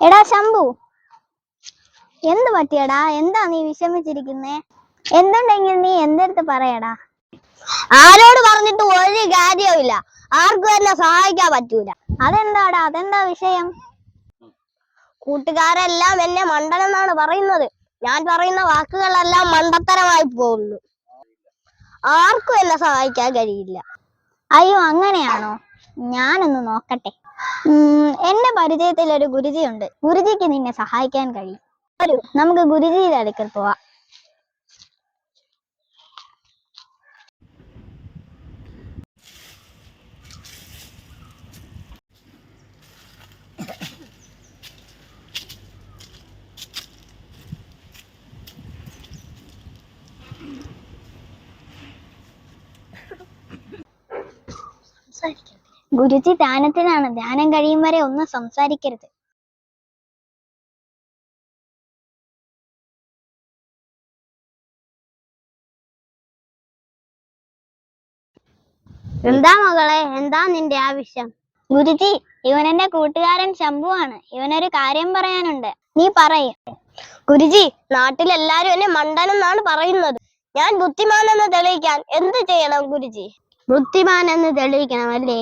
എടാ ശംഭു, എന്ത് പറ്റിയടാ? എന്താ നീ വിഷമിച്ചിരിക്കുന്നേ? എന്തുണ്ടെങ്കിൽ നീ എന്തെടുത്ത് പറയടാ. ആരോട് പറഞ്ഞിട്ട് ഒരു കാര്യവുമില്ല. ആർക്കും എന്നെ സഹായിക്കാൻ പറ്റൂല. അതെന്താടാ? അതെന്താ വിഷയം? കൂട്ടുകാരെല്ലാം എന്നെ മണ്ടനെന്നാണ് പറയുന്നത്. ഞാൻ പറയുന്ന വാക്കുകളെല്ലാം മണ്ടത്തരമായി പോകുന്നു. ആർക്കും എന്നെ സഹായിക്കാൻ കഴിയില്ല. അയ്യോ, അങ്ങനെയാണോ? ഞാനൊന്ന് നോക്കട്ടെ. എന്റെ പരിചയത്തിൽ ഒരു ഗുരുജി ഉണ്ട്. ഗുരുജിക്ക് നിന്നെ സഹായിക്കാൻ കഴിയും. വരൂ, നമുക്ക് ഗുരുജിയുടെ അടുക്കൽ പോവാം. ഗുരുജി ധ്യാനത്തിനാണ്. ധ്യാനം കഴിയും വരെ ഒന്നും സംസാരിക്കരുത്. എന്താ മകളെ, എന്താ നിന്റെ ആവശ്യം? ഗുരുജി, ഇവൻ എന്റെ കൂട്ടുകാരൻ ശംഭു ആണ്. ഇവനൊരു കാര്യം പറയാനുണ്ട്. നീ പറയും. ഗുരുജി, നാട്ടിലെല്ലാരും എന്നെ മണ്ടനെന്നാണ് പറയുന്നത്. ഞാൻ ബുദ്ധിമാനെന്ന് തെളിയിക്കാൻ എന്ത് ചെയ്യണം ഗുരുജി? ബുദ്ധിമാനെന്ന് തെളിയിക്കണമല്ലേ?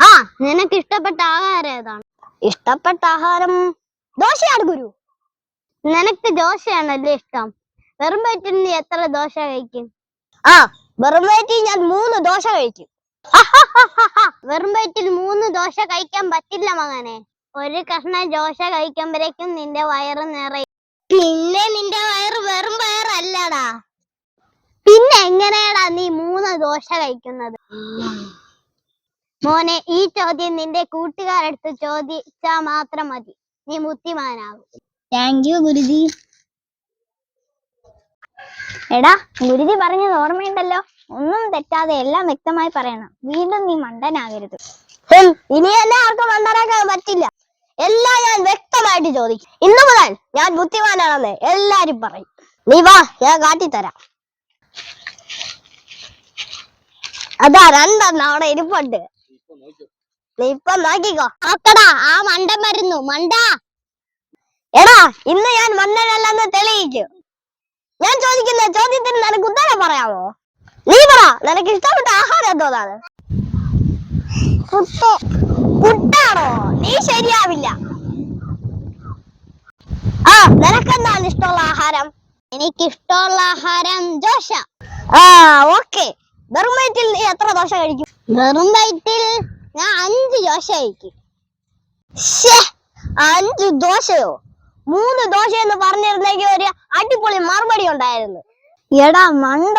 ആ, നിനക്ക് ഇഷ്ടപ്പെട്ട ആഹാരം ഏതാണ്? ഇഷ്ടപ്പെട്ട ആഹാരം ദോശയാണ് ഗുരു. നിനക്ക് ദോശയാണല്ലേ ഇഷ്ടം? വെറും വയറ്റിൽ നീ എത്ര ദോശ കഴിക്കും? ആ, വെറും വയറ്റിൽ ഞാൻ 3 ദോശ കഴിക്കും. വെറും വയറ്റിൽ 3 ദോശ കഴിക്കാൻ പറ്റില്ല മകനെ. ഒരു കഷ്ണം ദോശ കഴിക്കുമ്പോഴേക്കും നിന്റെ വയറ് നിറയും. പിന്നെ നിന്റെ വയറ് വെറും വയറല്ലടാ. പിന്നെ എങ്ങനെയാടാ നീ 3 ദോശ കഴിക്കുന്നത്? മോനെ, ഈ ചോദ്യം നിന്റെ കൂട്ടുകാരടുത്ത് ചോദിച്ചാ മാത്രം മതി. നീ ബുദ്ധിമാനാകും. Thank you Guruji. എടാ, ഗുരുജി പറഞ്ഞത് ഓർമ്മയുണ്ടല്ലോ? ഒന്നും തെറ്റാതെ എല്ലാം വ്യക്തമായി പറയണം. വീണ്ടും നീ മണ്ടനാകരുത്. ഇനി എന്നെ ആർക്കും മണ്ടനാക്കാൻ പറ്റില്ല. എല്ലാം ഞാൻ വ്യക്തമായിട്ട് ചോദിക്കും. ഇന്നു മുതൽ ഞാൻ ബുദ്ധിമാനാണെന്ന് എല്ലാരും പറയും. നീ വാ, ഞാൻ കാട്ടിത്തരാം. അതാ 2 അവിടെ ഇരിപ്പുണ്ട്. നീ ഇപ്പൊ നോക്കിക്കോ. നോക്കടാ, ആ മണ്ടൻ വരുന്നു. മണ്ടാ, എടാ, ഇന്ന് ഞാൻ മണ്ടനല്ലെന്ന് തെളിയിക്കും. ഞാൻ ചോദിക്കുന്ന ചോദ്യത്തിന് നിനക്ക് ഉത്തരം പറയാമോ? നീ പറ, നിനക്ക് ഇഷ്ടപ്പെട്ട ആഹാരം എന്തോന്നാണ്? പുട്ടാണോ? നീ ശരിയാവില്ല. ആ, നിനക്കെന്താണ് ഇഷ്ടമുള്ള ആഹാരം? എനിക്കിഷ്ടമുള്ള ആഹാരം ദോശ. ആ, ഓക്കെ. വെറും വയറ്റിൽ നീ എത്ര ദോശ കഴിക്കും? വെറും വയറ്റിൽ ഞാൻ 5 ദോശ കഴിക്കും. 5 ദോശയോ? 3 ദോശ എന്ന് പറഞ്ഞിരുന്നെങ്കിൽ ഒരു അടിപൊളി മറുപടി ഉണ്ടായിരുന്നു. എടാ മണ്ട,